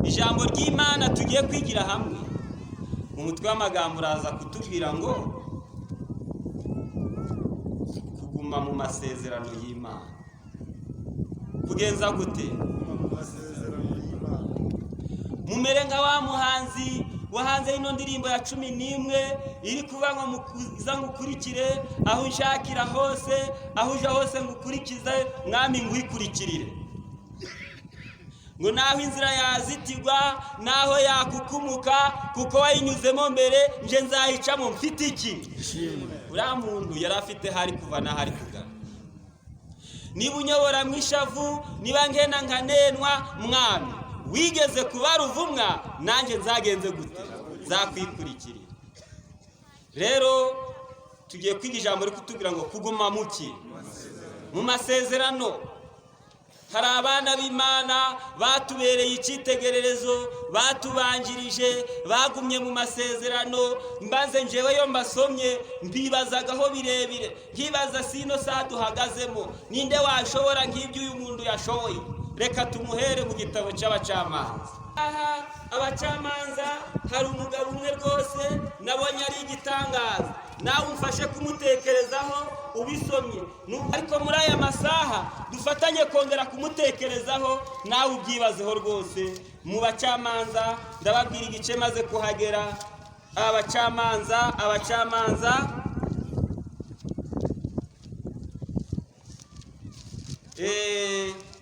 ijambo ry'Imana tugiye kwigira hamwe umutwe w'amagambo uraza kutubwira ngo kuguma mu masezerano y'Imana. Kugenza gute? Mumere nka wa muhanzi wahanze ino ndirimbo ya 11 iri kuva ngo mukuza ngukurikire aho unshakira hose, aho uja hose ngukurikize mwami ngwikurikirire. Ngo naho inzira yazitigwa naho yakukumuka kuko wayinyuzemo mbere nje nzahicamo mfite iki? Uriya muntu yari afite hari kuva na hari kugana. Niba unyobora mwishavu, niba ngenda nkanenwa mwami wigeze kuba ruvumwa, nanjye nzagenze gute? Zakwikurikirira. Rero tugiye kwiga ijambo rikutubwira ngo kuguma muki mu masezerano. Hari abana b'Imana batubereye icyitegererezo, batubanjirije, bagumye mu masezerano. Mbanze njewe yo mbasomye mbibazagaho birebire, nkibaza sino saa duhagazemo ninde washobora nk'ibyo uyu muntu yashoboye. Reka tumuhere mu gitabo cy'abacamanza. Aha abacamanza hari umugabo umwe rwose nabonye ari igitangaza, nawe umfashe kumutekerezaho ubisomye. Ariko muri aya masaha dufatanye kongera kumutekerezaho, nawe ubyibazeho rwose. Mu bacamanza ndababwira igice maze kuhagera. Abacamanza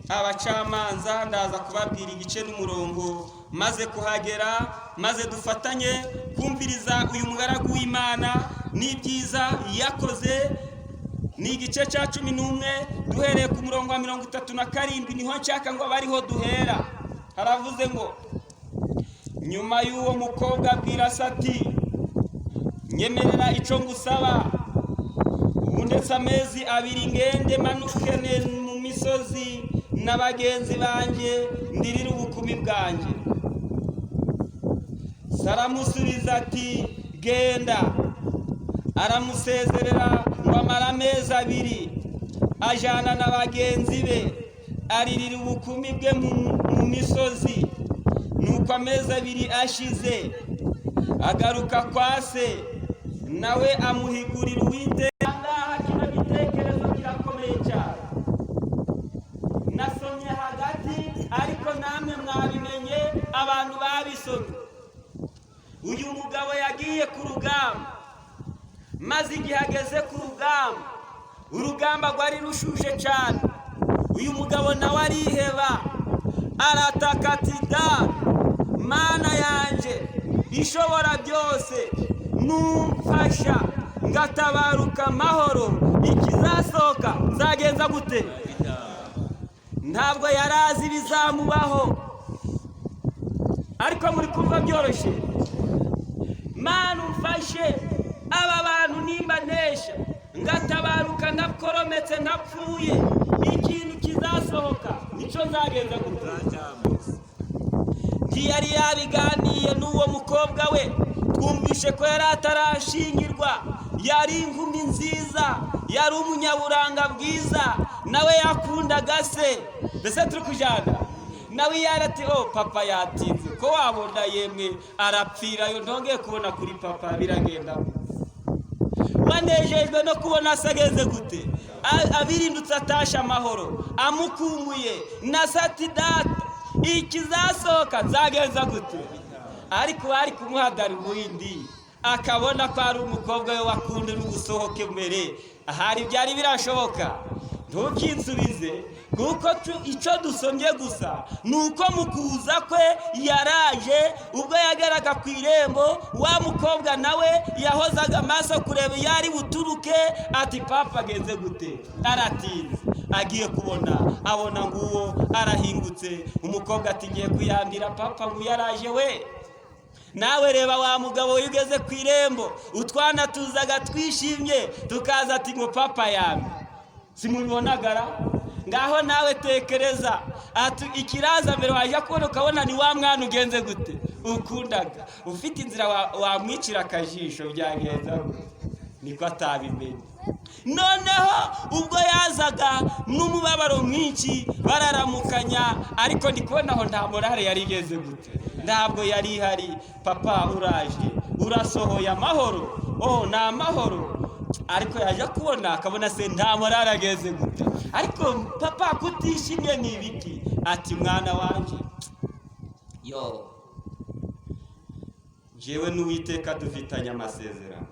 abacamanza ndaza kubabwira igice n'umurongo maze kuhagera, maze dufatanye kumviriza uyu mugaragu w'Imana n'ibyiza yakoze. Ni igice cya 11 duhereye ku murongo wa 37 niho nshaka ngo abariho duhera. Haravuze ngo nyuma y'uwo mukobwa abwira Sati, nyemerera ico ngusaba, ubu ndetse amezi 2 ngende manukene mu misozi n'abagenzi banje ndirira ubukumi bwanjye. Saramusubiza ati genda. Aramusezerera ngo amara amezi 2 ajana n'abagenzi be aririra ubukumi bwe mu misozi. Nuko amezi 2 ashize agaruka kwa se, nawe amuhigurira Uwiteka. Kino gitekerezo kirakomeye cyane. Nasomye hagati ariko namwe mwabimenye abantu babisomye. Uyu mugabo yagiye ku rugamba, maze igihe ageze ku rugamba, urugamba rwari rushushe cyane. Uyu mugabo nawe ariheba, arataka ati da Mana yanje ishobora byose, numfasha ngatabaruka amahoro, ikizasohoka zagenza gute? Ntabwo yarazi bizamubaho, ariko muri kumva byoroshye. Mana umfashe, aba bantu nimba nesha ngatabaruka ngakorometse ntapfuye, ikintu kizasohoka nico nzagenza gute? Yari yabiganiye n'uwo mukobwa we, twumvishe ko yari atarashingirwa, yari inkumi nziza, yari umunyaburanga bwiza, nawe yakundaga se. Mbese turi kujana nawe yarati papa yatinze ko wabona yemwe arapfirayo, ntongeye kubona kuri papa biragenda. Wanejejwe no kubona sageze gute? Abirindutse atasha amahoro, amukumbuye na Sati data, ikizasohoka zagenza gute? Ariko ari kumuhadara ubundi akabona ko ari umukobwa we wakundira ugusohoke mbere. Ahari byari birashoboka. Ntukinsubize kuko icyo dusomye gusa nuko mukuza kwe yaraje. Ubwo yageraga ku irembo, wa mukobwa nawe yahozaga amaso kureba yari buturuke, ati papa agenze gute? Aratinze. Agiye kubona abona nguwo arahingutse. Umukobwa ati ngiye kuyambira papa ngo yaraje we. Nawe reba wa mugabo yigeze ku irembo, utwana tuzaga twishimye tukaza ati ngo papa yambi. Simubonagara? Ngaho nawe tekereza ati ikiraza mbere waje kubona ukabona ni wa mwana ugenze gute? Ukundaga ufite inzira wamwicira akajisho byagenza. niko atabimenye. Noneho ubwo yazaga n'umubabaro mwinshi bararamukanya, ariko ndi kubona aho nta morale yari igeze gute, ntabwo yari ihari. Papa uraje, urasohoye amahoro, ni amahoro. Ariko yaje kubona akabona se nta morale ageze gute. Ariko papa kutishimye ni ibiki? Ati mwana wanje, jewe n'Uwiteka dufitanye amasezerano.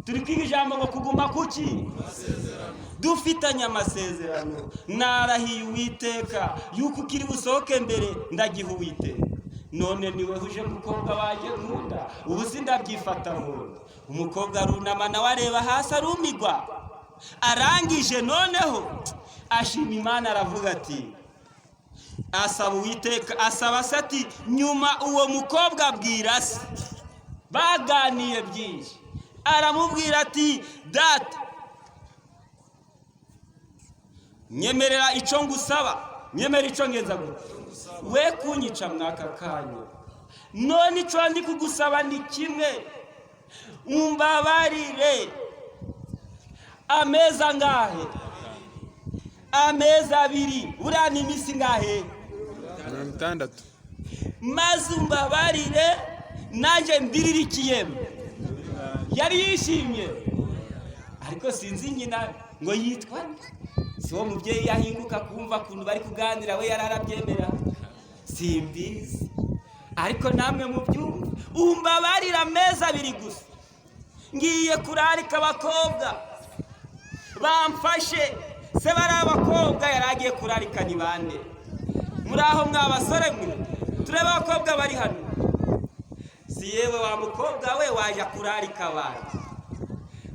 Turi kwiga ijambo ngo kuguma kuki? Dufitanye amasezerano. Narahiye Uwiteka yuko ukiri busohoke mbere ndagiha Uwiteka. None niwe uje mukobwa waje nkunda, ubu sindabyifata nkunda. Umukobwa arunama nawe areba hasi arumigwa. Arangije noneho ashima Imana aravuga ati, asaba Uwiteka, asaba se ati nyuma uwo mukobwa abwira se, baganiye byinshi, aramubwira ati data nyemerera icyo ngusaba, nyemera icyo ngenza gute, we kunyica mwaka kanya. None icyo ndi kugusaba ni kimwe, umbabarire. Ameza ngahe? Amezi 2. Uriya ni iminsi ngahe? 60. Maze umbabarire nanjye mbiririkiyemo. Yari yishimye, ariko sinzi nyina ngo yitwa si wo mubyeyi yahinguka kumva kuntu bari kuganira we yararabyemera, simbizi. Ariko namwe mu byumva, umbabarira amezi 2 gusa, ngiye kurarika abakobwa bamfashe. Se bari abakobwa yaragiye kurarika ni bande? Muri aho mwabasore mwe, tureba abakobwa bari hano. Si yewe wa mukobwa we waje kurarika abandi?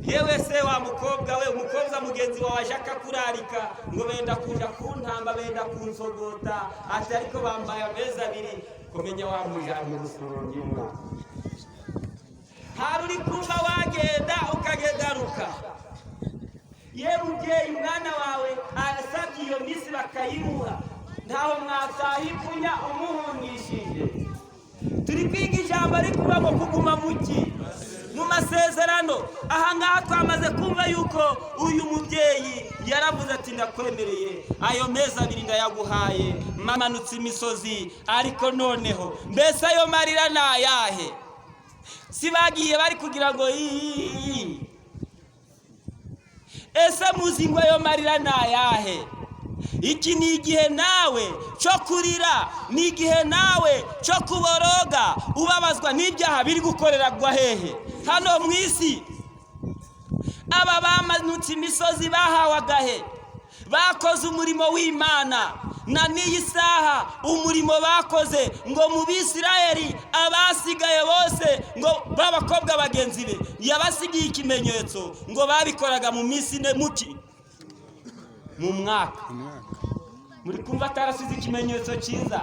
Yewe se wa mukobwa we, umukobwa mugenzi wawe waje akakurarika ngo benda kuja kuntamba, benda kunsogota, ati ariko bambaye amezi 2, kumenya wamujana mu rusorongimwa. Hari uri kumva wagenda ukagegaruka. Ye mubyeyi umwana wawe arasabye iyo minsi bakayimuha, ntaho mwatahipunya umuhungishije. Turi kwiga ijambo ariko kuba ngo kuguma muki? Mu masezerano. Aha ngaha twamaze kumva yuko uyu mubyeyi yaravuze ati ndakwemereye ayo mezi 2 ndayaguhaye, mamanutse imisozi. Ariko noneho mbese ayo marira nayahe? Si bagiye bari kugira ngo ese muzi ngo ayo marira nayahe? Iki ni igihe nawe cyo kurira, ni igihe nawe cyo kuboroga, ubabazwa n'ibyaha biri gukoreragwa hehe? Hano mu isi. Aba bamanutse imisozi bahawe agahe, bakoze umurimo w'Imana, na n'iyi saha umurimo bakoze ngo mu Bisirayeli abasigaye bose ngo babakobwa bagenzi be yabasigiye ikimenyetso ngo babikoraga mu minsi 4 muki mu mwaka. Muri kumva atarasize ikimenyetso cyiza.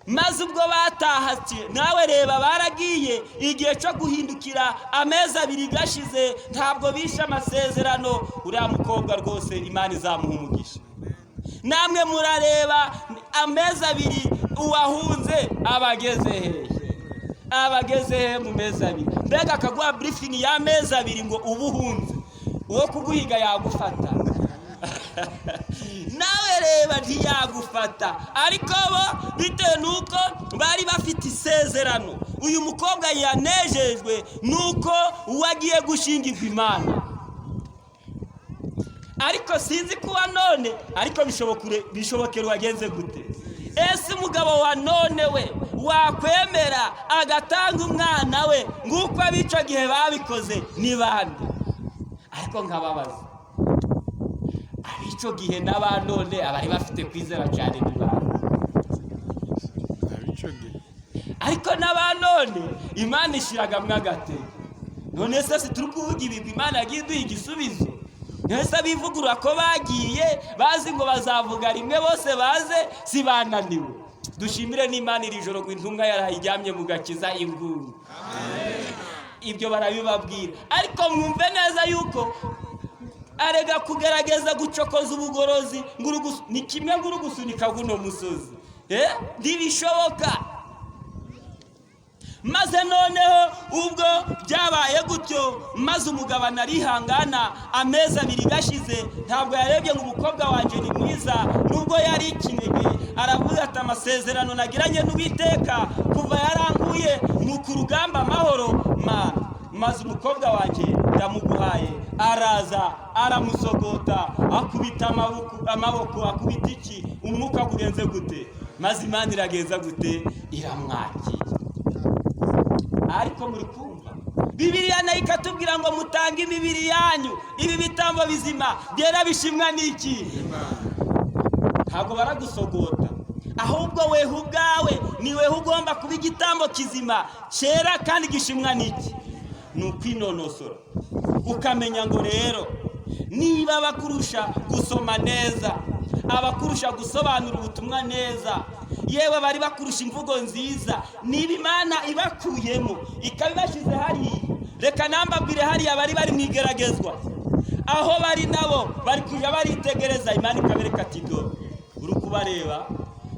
Maze ubwo batahati nawe reba baragiye, igihe cyo guhindukira amezi 2 gashize, ntabwo bisha amasezerano. Uriya mukobwa rwose Imana izamuha umugisha. Namwe murareba amezi 2 uwahunze abageze hehe? Abageze hehe mu mezi 2? Mbega akaguha briefing ya mezi 2 ngo ubuhunze, uwo kuguhiga yagufata. Nawe reba ntiyagufata. Ariko bo bitewe nuko bari bafite isezerano, uyu mukobwa yanejejwe nuko wagiye gushingirwa Imana. Ariko sinzi kuwa none, ariko bishobokera wagenze gute? Ese umugabo wa none we wakwemera agatanga umwana we nguko abico gihe babikoze ni bande? Ariko nkababaza, abico gihe n'abanone abari bafite kwizera cyane ni bande? Abico gihe. Ariko n'abanone Imana ishiragamwe agatege. None se turi kuvuga ibi Imana yagiye duha igisubizo? Nese bivugura ko bagiye bazi ngo bazavuga rimwe bose baze si bananiwe. Dushimire n'Imana iri joro gw'intumwa yarahiryamye mu gakiza inguru. Amen. Ibyo barabibabwira. Ariko mwumve neza yuko arega kugerageza gucokoza ubugorozi ni kimwe nguru gusunika guno musozi. Ndibishoboka. maze noneho ubwo byabaye gutyo, maze umugabo arihangana, amezi 2 gashize, ntabwo yarebye ngo umukobwa wanje ni mwiza, nubwo yari ikinege. Aravuga ati amasezerano nagiranye n'Uwiteka kuva yarankuye mu kurugamba amahoro mana, maze umukobwa wanje ndamuguhaye. Araza aramusogota, akubita amaboko, akubita iki, umwuka gugenze gute, maze Imana iragenza gute, iramwakira. Ariko muri kumva Bibiliya nayo ikatubwira ngo mutange imibiri yanyu ibi bitambo bizima byera bishimwa n'iki. Ntabwo baragusogota, ahubwo wewe ubwawe ni wewe ugomba kuba igitambo kizima cyera kandi gishimwa n'iki. Ni ukwinonosora ukamenya ngo rero niba abakurusha gusoma neza, abakurusha gusobanura ubutumwa neza, yewe bari bakurusha imvugo nziza, niba Imana ibakuyemo ikabibashize hariya, reka nambabwire hariya bari mwigeragezwa, aho bari nabo bari kuja baritegereza, Imana ikabereka ati dore uri kubareba,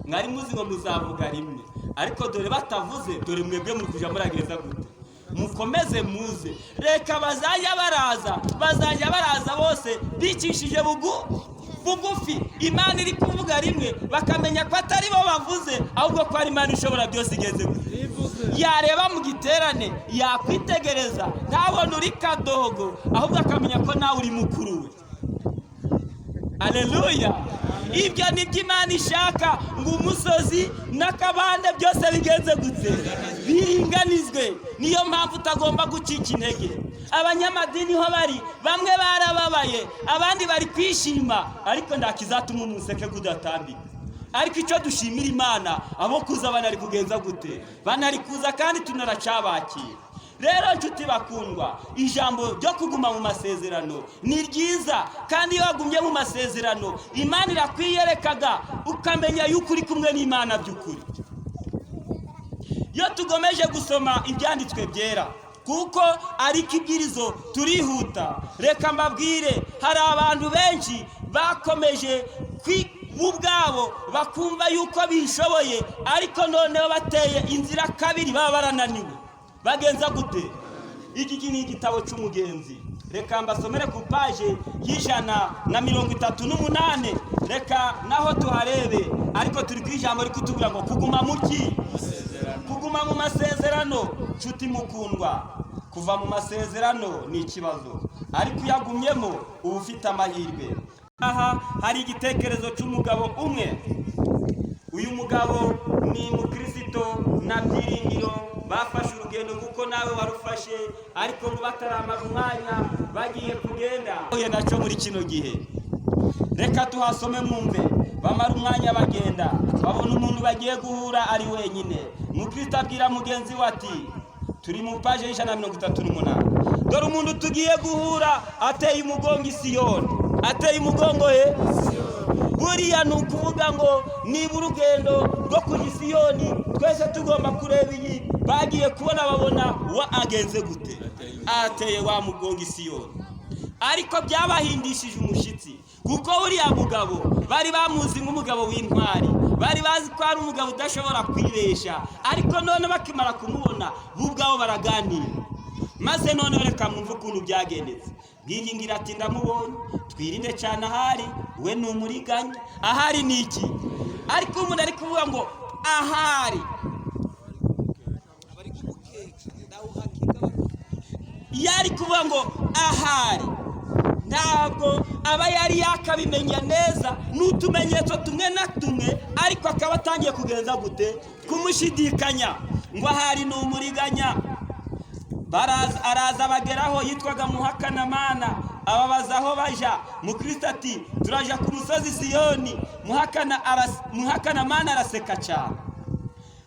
mwari muzi ngo muzavuga rimwe, ariko dore batavuze, dore mwebwe muri kuja muragereza gute, mukomeze muze. Reka bazajya baraza bose bicishije bugufi, Imana iri kuvuga rimwe, bakamenya ko atari bo bavuze, ahubwo ko ari Imana ishobora byose igeze gute. Yareba mu giterane, yakwitegereza, ntabona uri kadogo, ahubwo akamenya ko nawe uri mukuru we. Haleluya! Ibyo ni byo Imana ishaka, ngo umusozi n'akabande byose bigenze gute, biringanizwe. Niyo mpamvu utagomba gucika intege. Abanyamadini ho bari, bamwe barababaye, abandi bari kwishima, ariko ndakizatuma umuseke kudatambika. Ariko icyo dushimira Imana, abo kuza banari kugenza gute, banari kuza kandi tunaracabakira. Rero nshuti bakundwa, ijambo ryo kuguma mu masezerano ni ryiza, kandi iyo wagumye mu masezerano Imana irakwiyerekaga, ukamenya yuko uri kumwe n'Imana by'ukuri. Iyo tugomeje gusoma ibyanditswe byera, kuko ari kibwirizo turihuta, reka mbabwire, hari abantu benshi bakomeje ubwabo bakumva yuko bishoboye, ariko noneho bateye inzira kabiri, baba barananiwe. Bagenza gute? Iki ni igitabo cy'umugenzi, reka mbasomere ku page y'138, reka naho tuharebe, ariko turi kwijambo rikutubwira ngo kuguma muki, kuguma mu masezerano. Nshuti mukundwa, kuva mu masezerano ni ikibazo, ariko yagumyemo uba ufite amahirwe. Aha hari igitekerezo cy'umugabo umwe. Uyu mugabo ni mukristo na byiringiro, bafashe urugendo kuko nawe warufashe, ariko ngo bataramara umwanya bagiye kugenda oye nacyo muri kino gihe. Reka tuhasome mwumve. Bamara umwanya bagenda, babona umuntu bagiye guhura ari wenyine. Mukristo abwira mugenzi we ati, turi mu page y'138, dore umuntu tugiye guhura ateye umugongo Siyoni. Ateye umugongo buriya ni ukuvuga ngo niba urugendo rwo kujya Siyoni, twese tugomba kureba iyi. Bagiye kubona babona wa agenze gute, ateye wa mugongo Siyoni. Ariko byabahindishije umushitsi, kuko buriya mugabo bari bamuzi nk'umugabo w'intwari, bari bazi ko ari umugabo udashobora kwibesha. Ariko none bakimara kumubona ubwabo baraganira, maze none reka mwumve ukuntu byagendetse. Bwiyingira ati ndamubonye, twirinde cyane ahari, we ni umuriganya. Ahari ni iki? Ariko umuntu ari kuvuga ngo ahari, yari kuvuga ngo ahari, ntabwo aba yari yakabimenya neza, n'utumenyetso tumwe na tumwe, ariko akaba atangiye kugenza gute, kumushidikanya ngo ahari ni umuriganya. Araza bageraho, yitwaga Muhakanamana, ababaza aho baja. Mukristo ati turaja ku musozi Siyoni. Muhakanamana araseka cyane.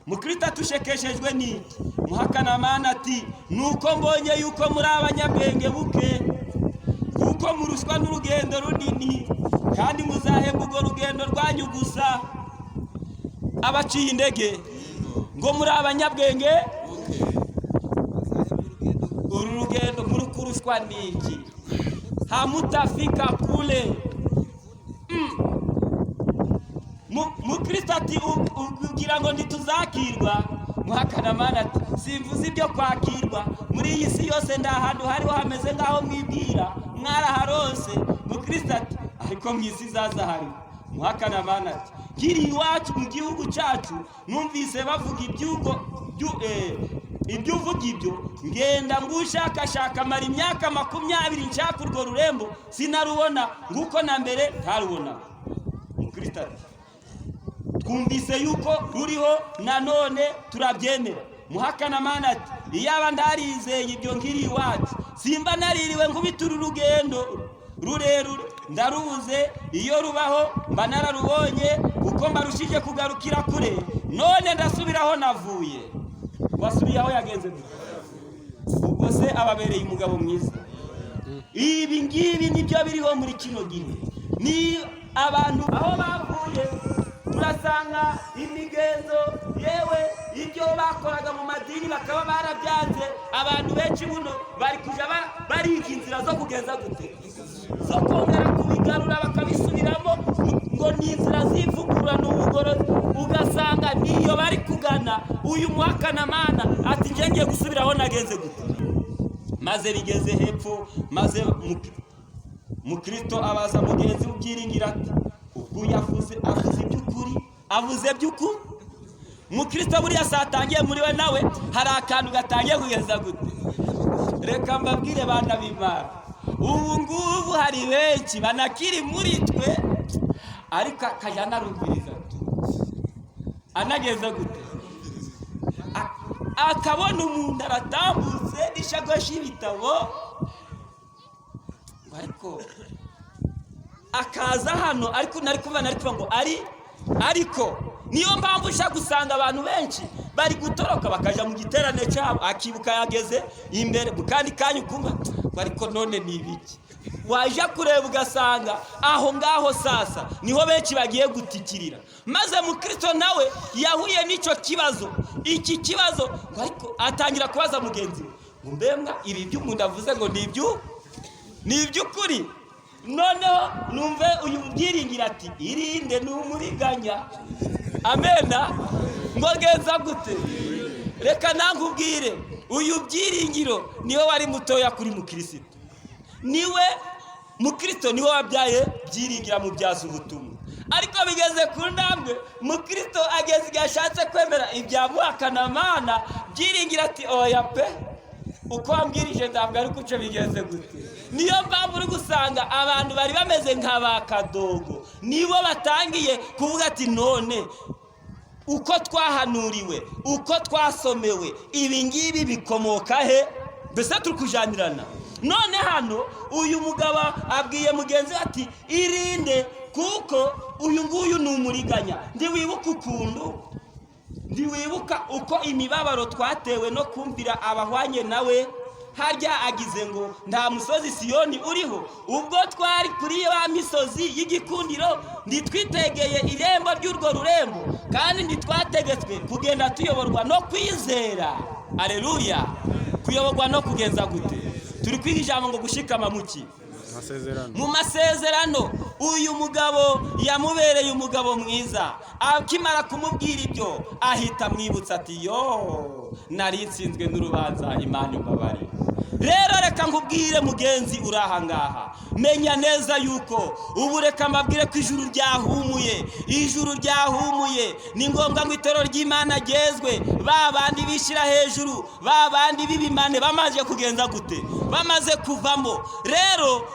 Mukristo atushekeshejwe n'iki? Muhakanamana ati nuko mbonye yuko muri abanyabwenge buke, kuko muruswa n'urugendo runini, kandi muzahemba urwo rugendo rwanyu gusa. Abaciye indege ngo muri abanyabwenge, uru rugendo muri kurushwa n'iki? Hamutafika kule. Mukristo ati ugira ngo ntituzakirwa, muhakanamana ati simvuze ibyo kwakirwa muri iyi si yose ndahantu hariho hameze ngaho mwibwira mwaraharose. Mukristo ati ariko mu isi zaza hari. Muhakanamana ati kiri iwacu mu gihugu cyacu numvise bavuga ibyo uvuga ibyo ngenda ngushakashaka mara imyaka 20 nshaka urwo rurembo sinarubona nguko na mbere ntarubona. Mukristo ati twumvise yuko ruriho nanone turabyemera. Muhakanamana ati iyaba ndarizeye ibyo ngiri iwacu simba naririwe ngubitura urugendo rurerure ndarubuze. Iyo rubaho mba nararubonye kuko mbarushije kugarukira kure none ndasubiraho navuye. Wasubiye aho yagenze ubwo se ababereye umugabo mwiza. Ibi ngibi nibyo biriho muri kino gihe. Ni abantu aho bavuye turasanga imigenzo yewe ibyo bakoraga mu madini bakaba barabyanze. Abantu benshi buno bari kuja bariga inzira zo kugenza gute zo kongera kubigarura bakabisubiramo ngo ni inzira zivugurura n'ubugorozi. Ugasanga niyo bari kugana. Uyu Muhakanamana ati ngiye gusubiraho nagenze gute maze bigeze hepfo. Maze Mukristo abaza mugenzi ubyiringira ati ubwo yavuze iby'ukuri avuze by'ukuri. Mukristo buriya satangiye muri we nawe hari akantu gatangiye kugeza gute. Reka mbabwire bana b'Imana ubu ngubu hari benshi banakiri muri twe ariko akajana rumviriza anageza gute akabona umuntu aratambutse n'ishagoshi y'ibitabo ariko akaza hano ariko nari kubana ariko ngo ariko niyo mpamvu ushaka gusanga abantu benshi bari gutoroka bakaja mu giterane cyabo akibuka yageze imbere kandi kanyu kumva ariko none ni ibiki. Waje kureba ugasanga aho ngaho sasa niho benshi bagiye gutikirira. Maze Mukristo nawe yahuye n'icyo kibazo. Iki kibazo ariko atangira kubaza mugenzi we mbembwa ibi by'umuntu avuze ngo ni iby'ukuri. Noneho numve uyu byiringira ati irinde n'umuriganya. Amena ngo genza gute. Reka nankubwire uyu byiringiro niwe wari mutoya kuri Mukristo. Niwe Mukristo niwe wabyaye byiringira mu byaza ubutumwa. Ariko bigeze ku ndambwe Mukristo ageze gashatse kwemera ibya Muhakanamana byiringira ati oya pe uko ambwirije ndambwe ariko uce bigeze gute. Niyo mpamvu uri gusanga abantu bari bameze nk'abakadogo nibo batangiye kuvuga ati none uko twahanuriwe uko twasomewe ibi ngibi bikomoka he mbese turi kujanirana. None hano uyu mugabo abwiye mugenzi ati irinde kuko uyu nguyu ni umuriganya. Ndiwibuka uko imibabaro twatewe no kumvira abahwanye nawe harya agize ngo nta musozi Siyoni uriho. Ubwo twari kuri ya misozi y'igikundiro nditwitegeye irembo ry'urwo rurembo kandi nditwategetswe kugenda tuyoborwa no kwizera. Aleluya. Kuyoborwa no kugenza gute. Turi kwiga ijambo ngo gushikama muki mu masezerano. Uyu mugabo yamubereye umugabo mwiza. Akimara kumubwira ibyo ahita mwibutsa ati yo nari nsinzwe n'urubanza Imana imbabare. Rero reka nkubwire mugenzi uraha ngaha menya neza yuko ubu reka mbabwire ko ijuru ryahumuye. Ni ngombwa ngo itoro ry'Imana ryezwe. Babandi bishira hejuru babandi bibimane bamaze kugenza gute bamaze kuvamo. Rero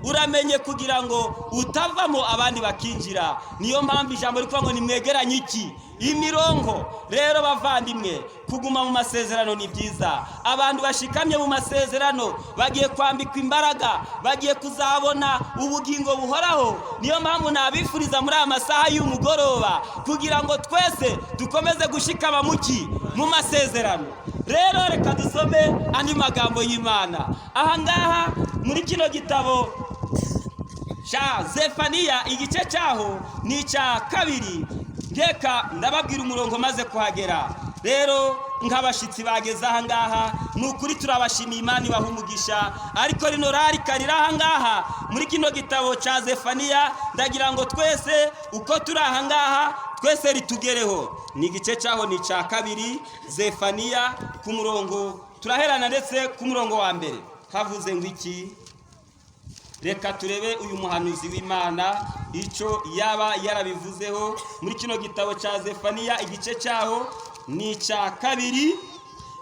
uramenye kugira ngo utavamo abandi bakinjira. Niyo mpamvu ijambo rikuvuga ngo nimwegeranye iki imirongo. Rero bavandimwe kuguma mu masezerano ni byiza. Abantu bashikamye mu masezerano bagiye kwambikwa imbaraga, bagiye kuzabona ubugingo buhoraho. Niyo mpamvu nabifuriza muri aya masaha y'umugoroba kugira ngo twese dukomeze gushikama muki mu masezerano. Rero reka dusome andi magambo y'Imana aha ngaha muri kino gitabo cha Zefaniya igice cyaho ni cya 2. Ngeka ndababwira umurongo maze kuhagera. Rero nk'abashitsi bageze aha ngaha nukuri turabashimiye Imana ibahumugisha. Ariko rino rarika riri aha ngaha muri kino gitabo cya Zefaniya ndagira ngo twese uko turi aha ngaha twese ritugereho. Ni igice cyaho ni cya kabiri, Zefaniya ku murongo, turaherana ndetse ku murongo wa mbere havuze ngo iki. Reka turebe uyu muhanuzi w'Imana icyo yaba yarabivuzeho muri kino gitabo cya Zefaniya. Igice cyaho ni cya kabiri,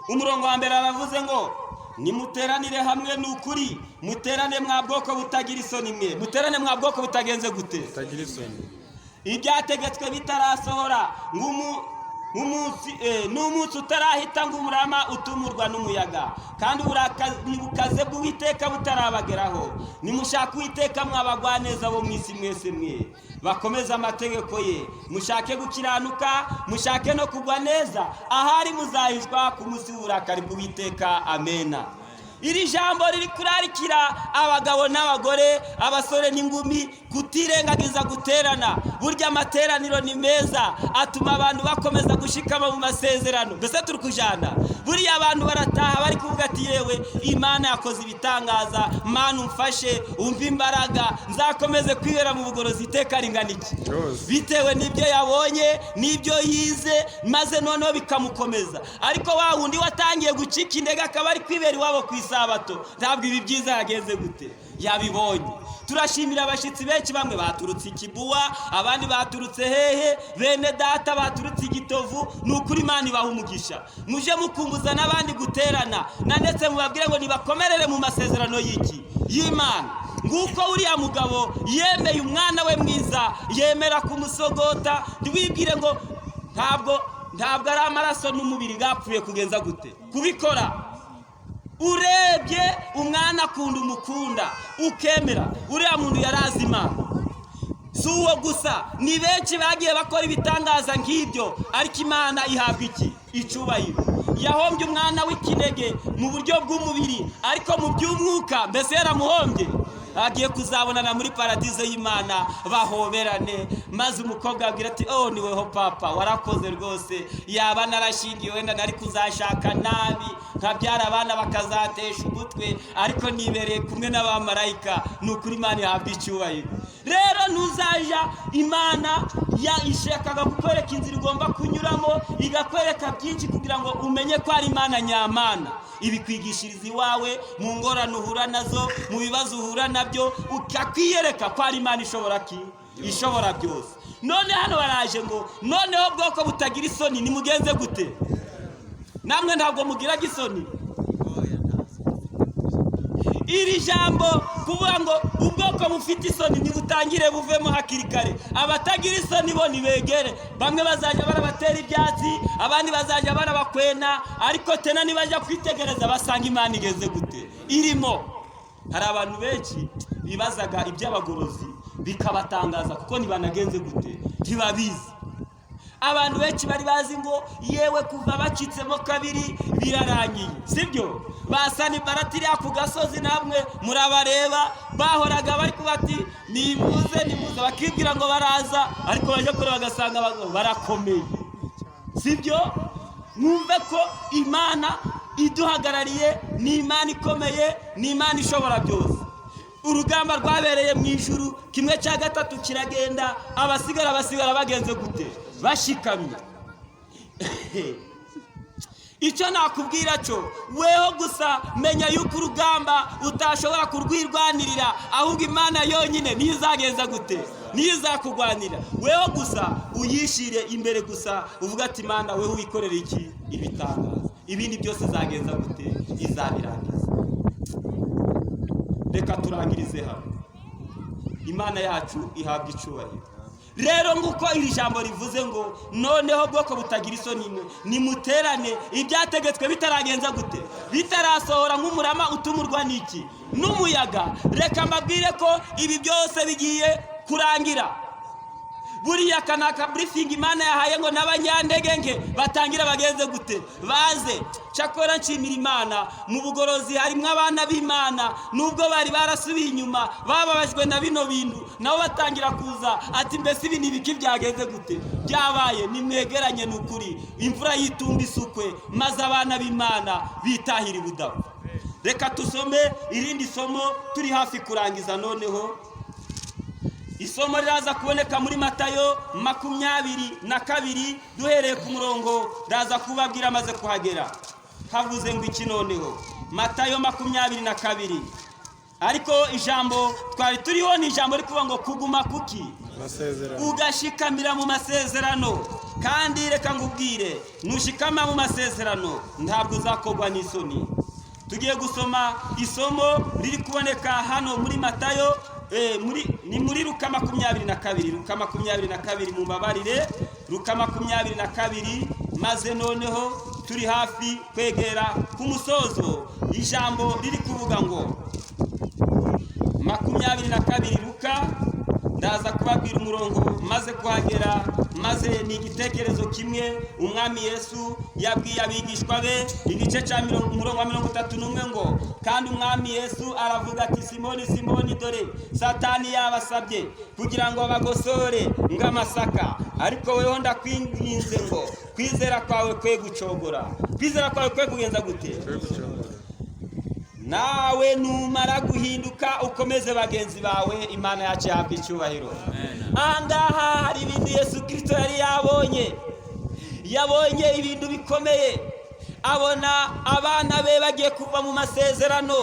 umurongo wa mbere aravuze ngo nimuteranire hamwe n'ukuri, muterane mwa bwoko butagira isoni mwe. Muterane mwa bwoko butagenze gute? Butagira isoni. Ibyategetswe bitarasohora n'umunsi utarahita ngo umurama utumurwa n'umuyaga, kandi ubukaze bw'Uwiteka butarabageraho. Nimushake Uwiteka mwabagwaneza bo mu isi mwese mwe, bakomeza amategeko ye, mushake gukiranuka, mushake no kugwa neza, ahari muzahizwa ku munsi w'uburakari bw'Uwiteka. Amena. Iri jambo riri kurarikira abagabo n'abagore, abasore n'ingumi kutirengagiza guterana. Burya amateraniro ni meza, atuma abantu bakomeza gushikama mu masezerano. Mbese turi kujana, buriya abantu barataha bari kuvuga ati yewe Imana yakoze ibitangaza, Mana umfashe, umva imbaraga, nzakomeze kwibera mu bugorozi iteka ringana iki, bitewe n'ibyo yabonye n'ibyo yize, maze noneho bikamukomeza. Ariko wa wundi watangiye gucika intege akaba ari kwibera iwabo ku Sabato, ntabwo ibi byiza yagenze gute, yabibonye. Turashimira abashitsi benshi, bamwe baturutse Ikibuwa, abandi baturutse hehe, bene data baturutse Igitovu. Nukuri Imana ibaha umugisha, muje mukumbuza n'abandi guterana, na ndetse mubabwire ngo nibakomerere mu masezerano y'Imana. Nguko uriya mugabo yemeye umwana we mwiza, yemera kumusogota. Ndiwibwire ngo ntabwo ari amaraso n'umubiri gapfuye kugenza gute kubikora. Urebye umwana akunda umukunda, ukemera, uriya muntu yarazi Imana. Si uwo gusa, ni benshi bagiye bakora ibitangaza nk'ibyo, ariko Imana ihabwa iki? Icubahiro. Yahombye umwana w'ikinege mu buryo bw'umubiri, ariko mu by'umwuka mbese yaramuhombye. Agiye kuzabonana muri paradizo y'Imana, bahoberane, maze umukobwa abwira ati niweho papa, warakoze rwose, yaba narashingiye wenda nari kuzashaka nabi, nkabyara abana bakazatesha umutwe, ariko nibereye kumwe n'abamarayika. Nukuri Imana yahabwa icyubahiro. Rero ntuzaja, Imana ishakaga kukwereka inzira ugomba kunyuramo, igakwereka byinshi kugira ngo umenye ko ari Imana nyamana. Ibikwigishiriza iwawe mu ngorane uhura nazo, mu bibazo uhura nabyo, ukakwiyereka ko ari Imana ishobora byose. None hano baraje ngo noneho bwoko butagira isoni nimugenze gute? Namwe ntabwo mugira isoni. Iri jambo kuvuga ngo ubwoko bufite isoni nibutangire buvemo hakiri kare. Abatagira isoni bo nibegere, bamwe bazajya barabatera ibyatsi, abandi bazajya barabakwena, ariko tena nibajya kwitegereza basanga Imana igeze gute irimo. Hari abantu benshi bibazaga iby'abagorozi bikabatangaza kuko ntibanagenze gute, ntibabizi. Abantu benshi bari bazi ngo yewe kuva bacitsemo kabiri birarangiye, sibyo? Basani baratiriya ku gasozi, namwe murabareba, bahoraga bari kubati nimuze, bakibwira ngo baraza, ariko baje kure bagasanga barakomeye, sibyo? Mwumve ko Imana iduhagarariye ni Imana ikomeye, ni Imana ishobora byose. Urugamba rwabereye mu ijuru, kimwe cya gatatu kiragenda, abasigara bagenze gute? Bashikamye. Icyo nakubwira cyo, weho gusa menya yuko urugamba utashobora kurwirwanirira, ahubwo Imana yonyine niyo izagenza gute, niyo izakugwanira. Weho gusa uyishire imbere gusa, uvuga ati Imana weho wikorera iki? Ibitangaza. Ibindi byose zagenza gute? Izabirangiza. Reka turangirize hano. Imana yacu ihabwa icyubahiro. Rero nguko iri jambo rivuze ngo noneho bwoko butagira isoni nimuterane, ibyategetswe bitaragenza gute, bitarasohora nk'umurama utumurwa n'iki? N'umuyaga. Reka mbabwire ko ibi byose bigiye kurangira. Buriya kanaka briefing Imana yahaye ngo n'abanyandege nke batangira bagenze gute, baze. Cyakora nshimira Imana, mu bugorozi harimo abana b'Imana, nubwo bari barasubiye inyuma bababajwe na bino bintu, nabo batangira kuza ati mbese ibi nibiki byagenze gute, byabaye nimwegeranye n'ukuri, imvura yitumba isukwe, maze abana b'Imana bitahira ubudapfa. Reka tusome irindi somo turi hafi kurangiza noneho. isomo riraza kuboneka muri Matayo 22 duhereye ku murongo ndaza kubabwira amaze kuhagera. Havuze ngo iki noneho? Matayo 22. Ariko ijambo twari turiho ni ijambo rikuvuga ngo kuguma kuki? Masezerano. Ugashikamira mu masezerano. Kandi reka ngubwire, nushikama mu masezerano ntabwo uzakogwa n'isoni. Tugiye gusoma isomo riri kuboneka hano muri Matayo muri Luka 22. Luka 22 mu mabarire, Luka 22, maze noneho turi hafi kwegera ku musozo. Ijambo riri kuvuga ngo 22 Luka, ndaza kubabwira umurongo maze kuhagera, maze ni igitekerezo kimwe umwami Yesu yabwiye abigishwa be, igice cya umurongo wa 31 ngo, kandi umwami Yesu aravuga ati, Simoni Simoni, dore Satani yabasabye kugira ngo bagosore ng'amasaka, ariko weho ndakwinginze ngo kwizera kwawe kwe gucogora. Kwizera kwawe kwe kugenza gute? Nawe numara guhinduka ukomeze bagenzi bawe, Imana yacu yahabwa icyubahiro. Ahangaha hari ibintu Yesu Kristo yari yabonye ibintu bikomeye, abona abana be bagiye kuva mu masezerano,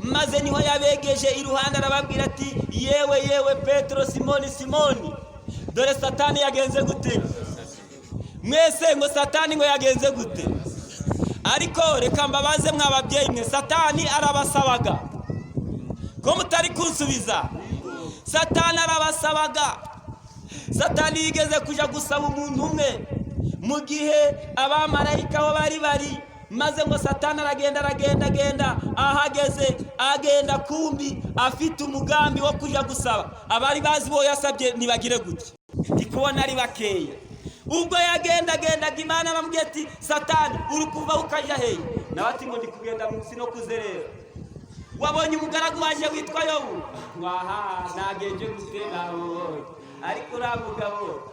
maze niho yabegeje iruhande arababwira ati, yewe Petero, Simoni Simoni, dore Satani yagenze gute? Mwese ngo Satani ngo yagenze gute? Ariko reka mbabaze mwababyeyi mwe, Satani arabasabaga ko mutari kunsubiza. Satani arabasabaga. Satani yigeze kuja gusaba umuntu umwe mu gihe abamarayika bo bari, maze ngo Satani aragenda ahageze, agenda kumbi afite umugambi wo kuja gusaba. Abari bazi bo yasabye nibagire gute? Ndikubona ari bakeya. Ubwo yagendaga Imana bamubwiye ati, Satani uri kuva ukaja hehe? Nawe ati ngo ndi kugenda munsi no kuzerera. Wabonye umugaragu waje witwa Yobu? Waha, nagenje gutera wowe. Ariko uramugabo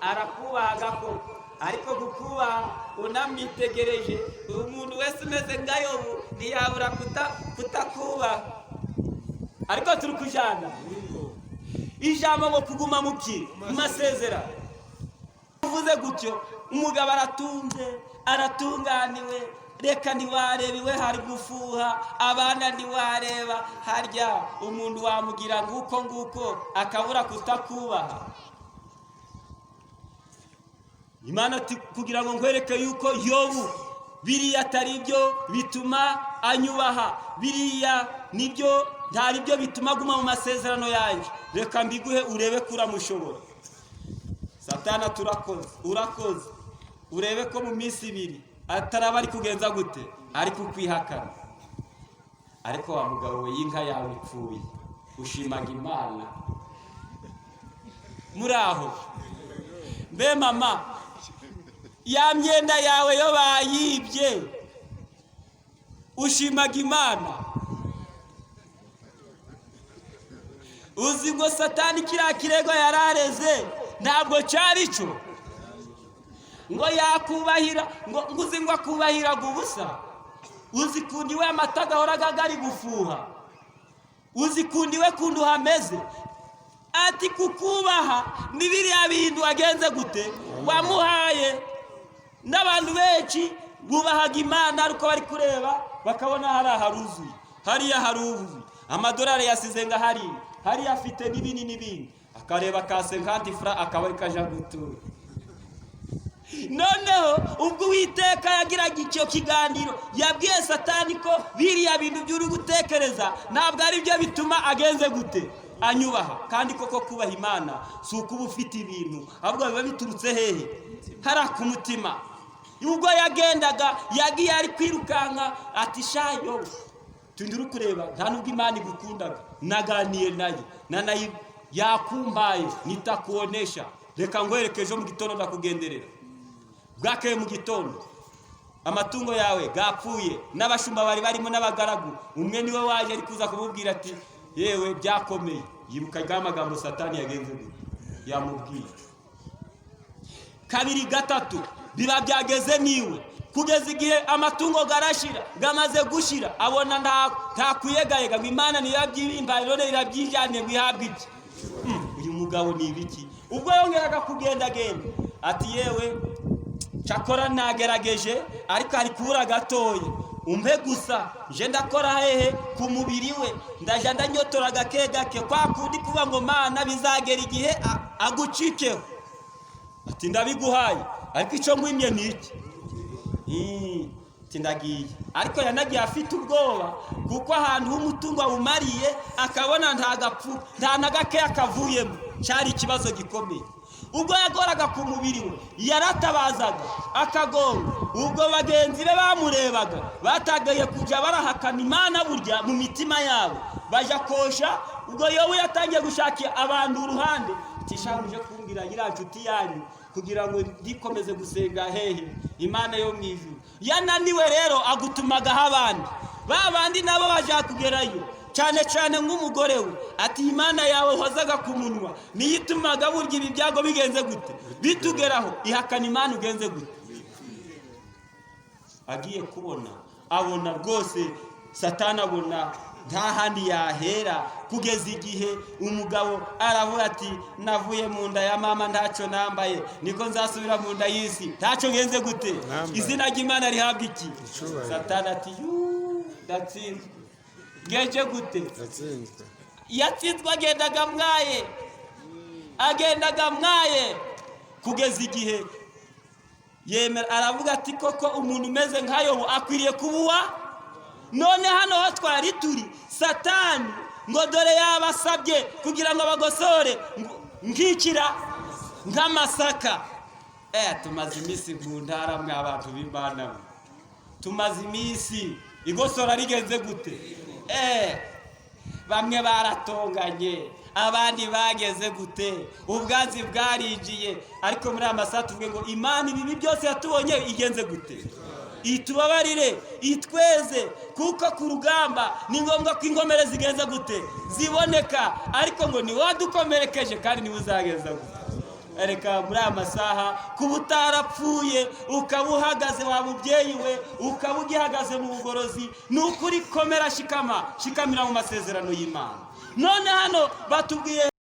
arakubaga ko, ariko gukuba unamwitegereje, umuntu wese umeze nga Yobu ntiyabura kutakuba. Ariko turi kujana ijambo ngo kuguma muki masezera. Uvuze gutyo umugabo aratunze, aratunganiwe, reka ntiwareba iwe hari gufuha, abana ntiwareba harya, umuntu wamugira nguko akabura kutakubaha. Imana ati kugira ngo nkwereke yuko Yobu biriya atari byo bituma anyubaha, biriya nibyo ntari byo bituma guma mu masezerano yanjye, reka mbiguhe urebe kura mushobora. Satana urakoze urebe ko mu minsi 2 ataraba ari kugenza gute? Ari kukwihakana. Ariko wa mugabo we, y'inka yawe ipfuye, ushimaga Imana. Muraho mbe mama, ya myenda yawe yo bayibye, ushimaga Imana. Uzi ngo Satani kiriya kirego yarareze ntabwo cyari cyo, ngo yakubahira, ngo uzi ngo akubahira gubusa. Uzi kundi we amataga horaga gari gufuha, uzi kundi we kundu hameze. Ati kukubaha nibiriya bintu agenze gute wamuhaye. N'abantu benshi bubahaga Imana ariko bari kureba bakabona haruzuye, hariya haruzuye, amadolari yasize nga hari afite n'ibindi, akareba ka 50 francs akaba kaja gutura. Noneho ubwo Uwiteka yagiraga icyo kiganiro, yabwiye Satani ko biriya bintu by'uri gutekereza ntabwo ari byo bituma agenze gute anyubaha. Kandi koko kubaha Imana si ukuba ufite ibintu, ahubwo biba biturutse hehe? Hari ku mutima. Ubwo yagendaga yagiye ari kwirukanka ati, shayo tunduru kureba nta nubwo Imana igukundaga, naganiye nayo yakumbaye nitakuonesha, reka ngwereke ejo mu gitondo ndakugenderera. Bwakeye mu gitondo amatungo yawe gapfuye, n'abashumba bari barimo n'abagaragu, umwe niwe waje ari kuza kumubwira ati, yewe byakomeye. Yibuka amagambo Satani yagenze yamubwiye. 2 3 biba byageze niwe, kugeza igihe amatungo garashira, gamaze gushira, abona nta kuyegayega ngo Imana niyabyibimbaye, none irabyijanye bihabwa iki. Uyu umugabo ni ibiki. Ubwo yongeraga kugendagenda ati yewe cyakora nagerageje ariko ari kubura gatoya, umpe gusa nje ndakora hehe ku mubiri we, ndaja ndanyotora gake gake kwa kundi kuba ngo Mana bizagera igihe agucikeho. Ati ndabiguhaye ariko icyo ngwimye ni iki? Tindagiye. Ariko yanagiye afite ubwoba kuko ahantu h'umutungo awumariye akabona nta na gake akavuyemo, cyari ikibazo gikomeye. Ubwo yagoraga ku mubiri we yaratabazaga akagonga. Ubwo bagenzi be bamurebaga batagaye kujya barahakana Imana burya mu mitima yabo, baja kosha. Ubwo Yobu yatangiye gushaka abantu uruhande, tishanje kumbira gira nshuti yanyu kugira ngo ndikomeze gusenga hehe Imana yo mu ijuru. Yananiwe rero agutumagaho abandi, babandi nabo baje kugerayo, cyane cyane nk'umugore we. Ati Imana yawe hozaga ku munwa niyitumaga burya ibi byago bigenze gute bitugeraho, ihakana Imana ugenze gute. Agiye kubona abona rwose Satani abona nta handi yahera, kugeza igihe umugabo aravuga ati navuye mu nda ya mama ntacyo nambaye, niko nzasubira mu nda y'isi ntacyo ngenze gute. Izina ry'Imana rihabwa iki? Satani ati ndatsinzwe. Ngeje gute? Yatsinzwe agendaga mwaye kugeza igihe yemera, aravuga ati koko umuntu umeze nkayo akwiriye kubuwa. None hano ho twari turi, Satani ngo dore yabasabye kugira ngo bagosore nkikira nk'amasaka. Tumaze iminsi mu ntara mwe abantu b'Imana, tumaze iminsi igosora rigenze gute? Bamwe baratonganye, abandi bageze gute, ubwazi bwarigiye. Ariko muri amasaha tuvuge ngo Imana ibi byose yatubonye igenze gute, itubabarire itweze, kuko ku rugamba ni ngombwa ko ingomere zigenza gute ziboneka. Ariko ngo ni wadukomerekeje kandi ni uzageza gute. Reka muri aya masaha kuba utarapfuye ukaba uhagaze, wa mubyeyi we ukaba ugihagaze mu bugorozi, ni ukuri komera shikamira mu masezerano y'Imana. None hano batubwiye